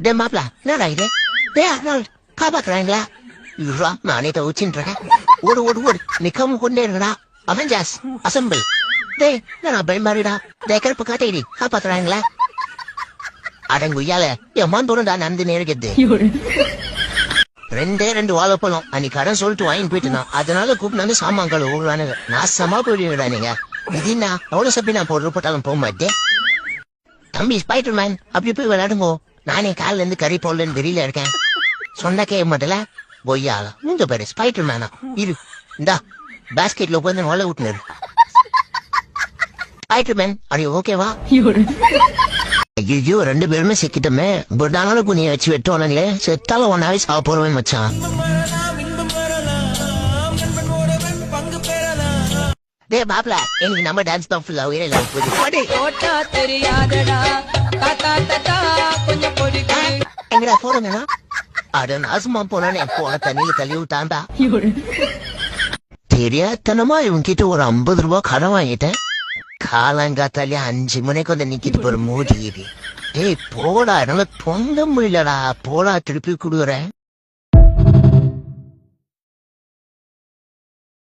டே மாப்ள என்னடா இது? டே அர்னால்ட் காப்பாத்துறாங்களா? இருடா நானே தவிச்சுன்றேன். ஓடு ஓடு ஓடு நிக்காம கொண்டே இருக்கடா. Avengers assemble. டே நான் பயமாரிடா. டே கருப்பு காட்டேரி காப்பாத்துறாங்களா? அடங்குய்யால எம்மான் தோணுடா நடந்து நேருகிறது. ரெண்டு வாழைப்பழம் அன்னைக்கு கடன் சொல்லிட்டு வாங்கி போயிட்டுனா அதனால கூப்பிட்டு சாமான்கள் ஓடுறானுங்க. நாசமா போயிடுறா நீங்க. இதுனா எவ்வளவு சப்பி நான் போடுற போட்டாலும் போக மாட்டேன். தம்பி ஸ்பைடர் மேன் அப்படி போய் விளையாடுங்கோ. நானே காலில இருந்து கறி போடலன்னு வெளியில இருக்கேன். சொன்னா கேட்க மாட்டல பொய்யால மூஞ்ச பாரு ஸ்பைடர் மேனா இரு. இந்தா பாஸ்கெட்ல உட்காந்து நொல்ல விட்டுனரு. ஸ்பைடர் மேன் அது ஓகேவா? ஐயோ ரெண்டு பேருமே சிக்கிட்டோமே. புட்டானாலும் குனிய வச்சு வெட்டோனே செத்தாலும் ஒன்னாவே சாவ போறவே மச்சான். டே மாப்ள எனக்கு நம்ம டான்ஸ் தான் ஃபுல்லா உயிரை எங்கடா போறேன்னா அட நாசமா போனே போன தண்ணியில தள்ளி விட்டான்டா. தெரியாதனமா இவன்கிட்ட ஒரு 50 ரூபாய் கடன் வாங்கிட்டேன். காலங்காத்தாலே 5 மணிக்கு வந்து நிக்கிட்டு போற மோதி. டேய் போடா என்னால தொங்க முடியலடா. போடா திருப்பி குடுக்குறேன்.